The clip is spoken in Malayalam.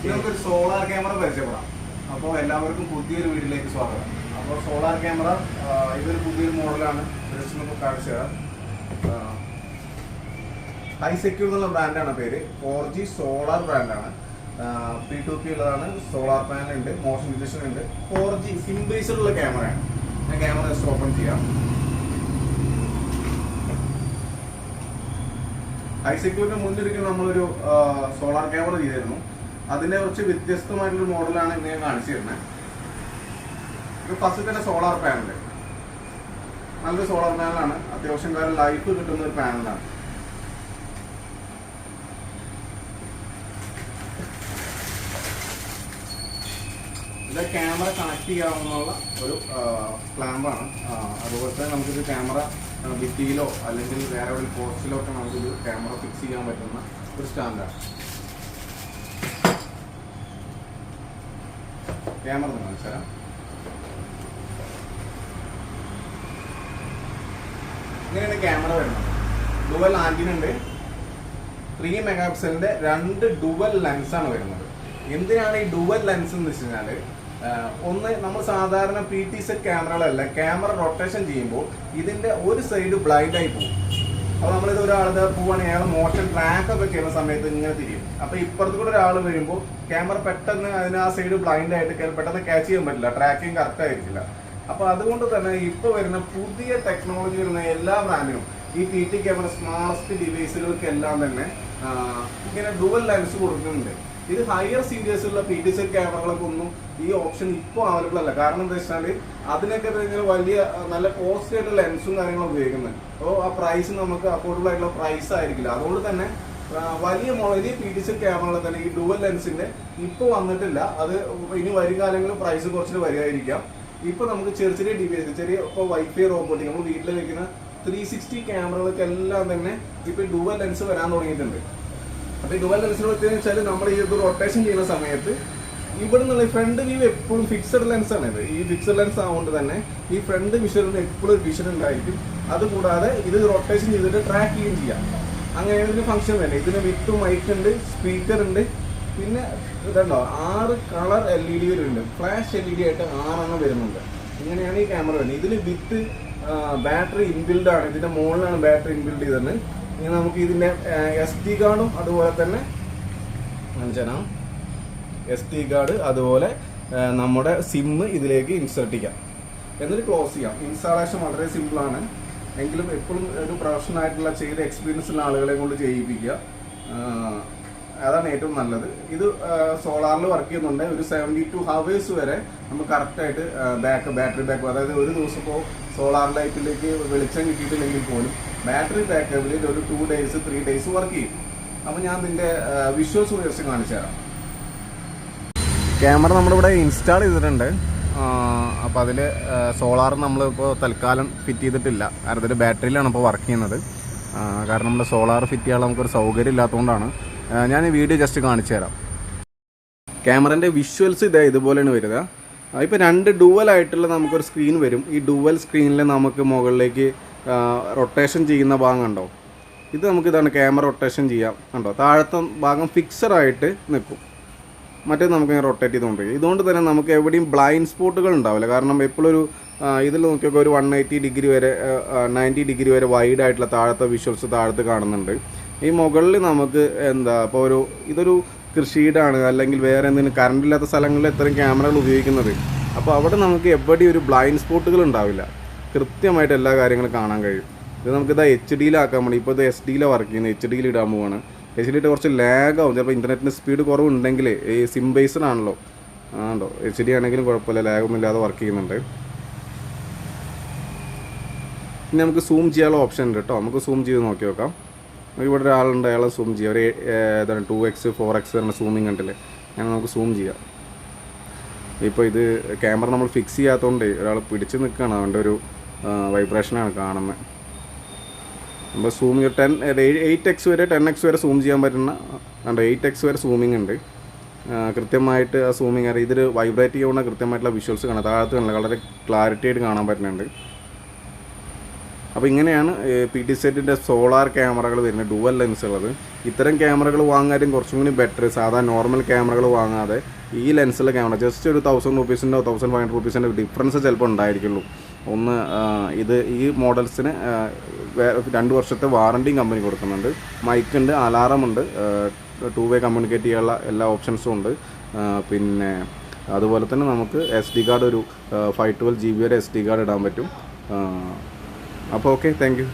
നമുക്കൊരു സോളാർ ക്യാമറ പരിചയപ്പെടാം. അപ്പോൾ എല്ലാവർക്കും പുതിയൊരു വീട്ടിലേക്ക് സ്വാഗതം. അപ്പോൾ സോളാർ ക്യാമറ ഇതൊരു പുതിയൊരു മോഡലാണ്. ജസ്റ്റ് നമുക്ക് കാണിച്ചു തരാം. ഹൈ സെക്യൂർ എന്നുള്ള ബ്രാൻഡാണ് പേര്. 4G സോളാർ ബ്രാൻഡാണ്. P2P ഉള്ളതാണ്. സോളാർ പാനൽ ഉണ്ട്, മോഷൻ ഡിറ്റക്ഷൻ ഉണ്ട്. 4G സിം ബേസ്ഡുള്ള ക്യാമറയാണ്. ഞാൻ ക്യാമറ ജസ്റ്റ് ഓപ്പൺ ചെയ്യാം. ഹൈ സെക്യൂരിന് മുന്നിരിക്കുന്ന നമ്മളൊരു സോളാർ ക്യാമറ ചെയ്തിരുന്നു. അതിൻ്റെ കുറച്ച് വ്യത്യസ്തമായിട്ടുള്ള മോഡലാണ് ഇന്ന് ഞാൻ കാണിച്ചു തരുന്നത്. ഇത് ഫസ്റ്റ് തന്നെ സോളാർ പാനൽ, നല്ലൊരു സോളാർ പാനലാണ്. അത്യാവശ്യം കാലം ലൈഫ് കിട്ടുന്ന ഒരു പാനലാണ്. ഇത് ക്യാമറ കണക്ട് ചെയ്യാവുന്ന ഒരു ക്ലാമ്പാണ്. അതുപോലെ തന്നെ നമുക്കിത് ക്യാമറ ഭിത്തിയിലോ അല്ലെങ്കിൽ വേറെ ഒരു പോസ്റ്റിലോ ഒക്കെ നമുക്കിത് ക്യാമറ ഫിക്സ് ചെയ്യാൻ പറ്റുന്ന ഒരു സ്റ്റാൻഡാണ്. ക്യാമറ കാണിച്ചു തരാം. ഇങ്ങനെയാണ് ക്യാമറ വരുന്നത്. ഡുവൽ ആന്റിന ഉണ്ട്. 3 മെഗാപിക്സലിന്റെ 2 ഡുവൽ ലെൻസാണ് വരുന്നത്. എന്തിനാണ് ഈ ഡുവൽ ലെൻസ് എന്ന് വെച്ച് കഴിഞ്ഞാൽ, ഒന്ന് നമ്മൾ സാധാരണ PT സെറ്റ് ക്യാമറകളല്ല, ക്യാമറ റൊട്ടേഷൻ ചെയ്യുമ്പോൾ ഇതിന്റെ ഒരു സൈഡ് ബ്ലൈൻഡ് ആയി പോകും. അപ്പോൾ നമ്മളിത് ഒരാളത് പോവാണെങ്കിൽ അയാൾ മോഷൻ ട്രാക്ക് ഒക്കെ ചെയ്യുന്ന സമയത്ത് ഇങ്ങനെ തിരിയും. അപ്പോൾ ഇപ്പുറത്ത് കൂടെ ഒരാൾ വരുമ്പോൾ ക്യാമറ പെട്ടെന്ന് അതിന് ആ സൈഡ് ബ്ലൈൻഡ് ആയിട്ട് പെട്ടെന്ന് ക്യാച്ച് ചെയ്യാൻ പറ്റില്ല, ട്രാക്കിങ് കറക്റ്റ് ആയിരിക്കില്ല. അപ്പോൾ അതുകൊണ്ട് തന്നെ ഇപ്പോൾ വരുന്ന പുതിയ ടെക്നോളജി വരുന്ന എല്ലാ ബ്രാൻഡിനും ഈ PT ക്യാമറ സ്മാർട്ട് ഡിവൈസുകൾക്കെല്ലാം തന്നെ ഇങ്ങനെ ഡുവൽ ലെൻസ് കൊടുക്കുന്നുണ്ട്. ഇത് ഹയർ സീരീസിലുള്ള PT സെറ്റ് ക്യാമറകളൊക്കെ ഒന്നും ഈ ഓപ്ഷൻ ഇപ്പോൾ അവൈലബിൾ അല്ല. കാരണം എന്താ വെച്ചാൽ അതിനൊക്കെ ഇങ്ങനെ വലിയ നല്ല കോസ്റ്റ്ലി ആയിട്ടുള്ള ലെൻസും കാര്യങ്ങളും ഉപയോഗിക്കുന്നത്. അപ്പോൾ ആ പ്രൈസ് നമുക്ക് അഫോർഡബിൾ ആയിട്ടുള്ള പ്രൈസ് ആയിരിക്കില്ല. അതുകൊണ്ട് തന്നെ വലിയ PT സെറ്റ് ക്യാമറകൾ തന്നെ ഈ ഡുവൽ ലെൻസിന്റെ ഇപ്പോൾ വന്നിട്ടില്ല. അത് ഇനി വരും കാലങ്ങളിൽ പ്രൈസ് കുറച്ചിട്ട് വരികയായിരിക്കാം. ഇപ്പോൾ നമുക്ക് ചെറിയ ചെറിയ ഡിവൈസ്, ചെറിയ ഇപ്പോൾ വൈഫൈ റോബോട്ടിക് നമ്മൾ വീട്ടിൽ വെക്കുന്ന 360 ക്യാമറകൾക്കെല്ലാം തന്നെ ഇപ്പോൾ ഡുവൽ ലെൻസ് വരാൻ തുടങ്ങിയിട്ടുണ്ട്. അപ്പോൾ ഈ ഡുവൽ ലെൻസിന് പറ്റിയെന്ന് വെച്ചാൽ നമ്മൾ ഈ ഇത് റൊട്ടേഷൻ ചെയ്യുന്ന സമയത്ത് ഇവിടെ നിന്നുള്ള ഫ്രണ്ട് വ്യൂ എപ്പോഴും ഫിക്സഡ് ലെൻസാണ്. ഇത് ഈ ഫിക്സഡ് ലെൻസ് ആവുകൊണ്ട് തന്നെ ഈ ഫ്രണ്ട് വിഷറിന് എപ്പോഴും ഒരു വിഷൻ ഉണ്ടായിരിക്കും. അതുകൂടാതെ ഇത് റൊട്ടേഷൻ ചെയ്തിട്ട് ട്രാക്ക് ചെയ്യുകയും ചെയ്യാം. അങ്ങനെ ഇതിന് ഫംഗ്ഷൻ തന്നെ. ഇതിന് വിത്ത് മൈക്ക് ഉണ്ട്, സ്പീക്കർ ഉണ്ട്, പിന്നെ ഇതുണ്ടോ 6 കളർ LED വരുന്നുണ്ട്. ഫ്ലാഷ് LED ആയിട്ട് 6 വരുന്നുണ്ട്. ഇങ്ങനെയാണ് ഈ ക്യാമറ വരുന്നത്. ഇതിന് വിത്ത് ബാറ്ററി ഇൻബിൽഡ് ആണ്. ഇതിന്റെ മുകളിലാണ് ബാറ്ററി ഇൻബിൽഡ് ചെയ്തത്. ഇനി നമുക്ക് ഇതിന്റെ SD കാർഡും അതുപോലെ തന്നെ SD കാർഡ് അതുപോലെ നമ്മുടെ സിം ഇതിലേക്ക് ഇൻസേർട്ട് ചെയ്യാം, എന്നിട്ട് ക്ലോസ് ചെയ്യാം. ഇൻസ്റ്റാളേഷൻ വളരെ സിമ്പിളാണ്. എങ്കിലും എപ്പോഴും ഒരു പ്രൊഫഷണൽ ആയിട്ടുള്ള ചെയ്ത എക്സ്പീരിയൻസ് ഉള്ള ആളുകളെ കൊണ്ട് ചെയ്യിപ്പിക്കുക, അതാണ് ഏറ്റവും നല്ലത്. ഇത് സോളാറിൽ വർക്ക് ചെയ്യുന്നുണ്ട്. ഒരു 72 hours വരെ നമുക്ക് കറക്റ്റായിട്ട് ബാറ്ററി ബാക്ക്, അതായത് ഒരു ദിവസം ഇപ്പോൾ സോളാർ ലൈറ്റിലേക്ക് വെളിച്ചം കിട്ടിയിട്ടില്ലെങ്കിൽ പോലും ബാറ്ററി ബാക്കപ്പിൽ ഒരു 2 days 3 days വർക്ക് ചെയ്യും. അപ്പോൾ ഞാൻ ഇതിൻ്റെ വിഷ്വൽസ് ജസ്റ്റ് കാണിച്ചു തരാം. ക്യാമറ നമ്മളിവിടെ ഇൻസ്റ്റാൾ ചെയ്തിട്ടുണ്ട്. അപ്പോൾ അതിൽ സോളാർ നമ്മളിപ്പോൾ തൽക്കാലം ഫിറ്റ് ചെയ്തിട്ടില്ല. കാരണം ഇതിൽ ബാറ്ററിയിലാണ് ഇപ്പോൾ വർക്ക് ചെയ്യുന്നത്. കാരണം നമ്മൾ സോളാർ ഫിറ്റ് ചെയ്യാൻ നമുക്കൊരു സൗകര്യം ഇല്ലാത്തതുകൊണ്ടാണ്. ഞാൻ ഈ വീഡിയോ ജസ്റ്റ് കാണിച്ചു തരാം. ക്യാമറേൻ്റെ വിഷ്വൽസ് ഇതുപോലെയാണ് വരിക. ഇപ്പോൾ 2 ഡുവലായിട്ടുള്ള നമുക്കൊരു സ്ക്രീൻ വരും. ഈ ഡുവൽ സ്ക്രീനിൽ നമുക്ക് മുകളിലേക്ക് റൊട്ടേഷൻ ചെയ്യുന്ന ഭാഗം കണ്ടോ, ഇത് നമുക്കിതാണ് ക്യാമറ റൊട്ടേഷൻ ചെയ്യാം. കണ്ടോ, താഴത്തെ ഭാഗം ഫിക്സഡായിട്ട് നിൽക്കും, മറ്റേ നമുക്ക് റൊട്ടേറ്റ് ചെയ്തുകൊണ്ടിരിക്കും. ഇതുകൊണ്ട് തന്നെ നമുക്ക് എവിടെയും ബ്ലൈൻഡ് സ്പോട്ടുകൾ ഉണ്ടാവില്ല. കാരണം എപ്പോഴൊരു ഇതിൽ നോക്കിയൊക്കെ ഒരു 180 ഡിഗ്രി വരെ 90 ഡിഗ്രി വരെ വൈഡ് ആയിട്ടുള്ള താഴത്തെ വിഷ്വൽസ് താഴത്ത് കാണുന്നുണ്ട്. ഈ മുകളിൽ നമുക്ക് ഇപ്പോൾ ഇതൊരു കൃഷിയിടാണ് അല്ലെങ്കിൽ വേറെ എന്തെങ്കിലും കറണ്ട് ഇല്ലാത്ത സ്ഥലങ്ങളിൽ ഇത്തരം ക്യാമറകൾ ഉപയോഗിക്കുന്നത്. അപ്പോൾ അവിടെ നമുക്ക് എവിടെയും ഒരു ബ്ലൈൻഡ് സ്പോട്ടുകൾ ഉണ്ടാവില്ല, കൃത്യമായിട്ട് എല്ലാ കാര്യങ്ങളും കാണാൻ കഴിയും. ഇത് നമുക്കിത് HD-യിലാക്കാൻ വേണ്ടി ഇപ്പോൾ ഇത് SD-യിലാണ് വർക്ക് ചെയ്യുന്നത്. HD-യിൽ ഇടാൻ പോവാണ്. HD-യിട്ട് കുറച്ച് ലാഗാവും. ചിലപ്പോൾ ഇൻ്റർനെറ്റിൻ്റെ സ്പീഡ് കുറവുണ്ടെങ്കിൽ ഈ സിം ബേസ്ഡ് ആണല്ലോ, ആണോ HD ആണെങ്കിലും കുഴപ്പമില്ല, ലാഗൊന്നുമില്ലാതെ വർക്ക് ചെയ്യുന്നുണ്ട്. ഇനി നമുക്ക് സൂം ചെയ്യാനുള്ള ഓപ്ഷൻ ഉണ്ട് കേട്ടോ. നമുക്ക് സൂം ചെയ്ത് നോക്കി നോക്കാം. ഇവിടെ ഒരാളുണ്ട്, അയാളെ സൂം ചെയ്യാം. ഒരു 2x 4x പറഞ്ഞ സൂമിങ് ഉണ്ടല്ലേ, അങ്ങനെ നമുക്ക് സൂം ചെയ്യാം. ഇപ്പോൾ ഇത് ക്യാമറ നമ്മൾ ഫിക്സ് ചെയ്യാത്തതുകൊണ്ട് ഒരാൾ പിടിച്ച് നിൽക്കുകയാണ്, അവൻ്റെ ഒരു വൈബ്രേഷനാണ് കാണുന്നത്. നമ്മൾ സൂം 8x വരെ 10x വരെ സൂം ചെയ്യാൻ പറ്റുന്ന 8x വരെ സൂമിങ് ഉണ്ട്. കൃത്യമായിട്ട് ആ സൂമിങ് ഇതിൽ വൈബ്രേറ്റ് ചെയ്യുന്ന കൃത്യമായിട്ടുള്ള വിഷ്വൽസ് കാണാം. താഴത്ത് കണ്ടില്ല, വളരെ ക്ലാരിറ്റി ആയിട്ട് കാണാൻ പറ്റുന്നുണ്ട്. അപ്പോൾ ഇങ്ങനെയാണ് PT സെറ്റിൻ്റെ സോളാർ ക്യാമറകൾ വരുന്നത്, ഡുവൽ ലെൻസ് ഉള്ളത്. ഇത്തരം ക്യാമറകൾ വാങ്ങാനും കുറച്ചും കൂടി ബെറ്റർ സാധാരണ നോർമൽ ക്യാമറകൾ വാങ്ങാതെ ഈ ലെൻസുള്ള ക്യാമറ ജസ്റ്റ് ഒരു 1000 റുപ്പീസിൻ്റെ 1500 റുപ്പീസിൻ്റെ ഡിഫറൻസ് ചിലപ്പോൾ ഉണ്ടായിരിക്കുള്ളൂ. ഒന്ന് ഈ മോഡൽസിന് 2 വർഷത്തെ വാറണ്ടിയും കമ്പനി കൊടുക്കുന്നുണ്ട്. മൈക്കുണ്ട്, അലാറമുണ്ട്, 2 വേ കമ്മ്യൂണിക്കേറ്റ് ചെയ്യാനുള്ള എല്ലാ ഓപ്ഷൻസും ഉണ്ട്. പിന്നെ അതുപോലെ തന്നെ നമുക്ക് SD കാർഡ് ഒരു 512 GB വരെ SD കാർഡ് ഇടാൻ പറ്റും. അപ്പോൾ ഓക്കെ, താങ്ക് യു.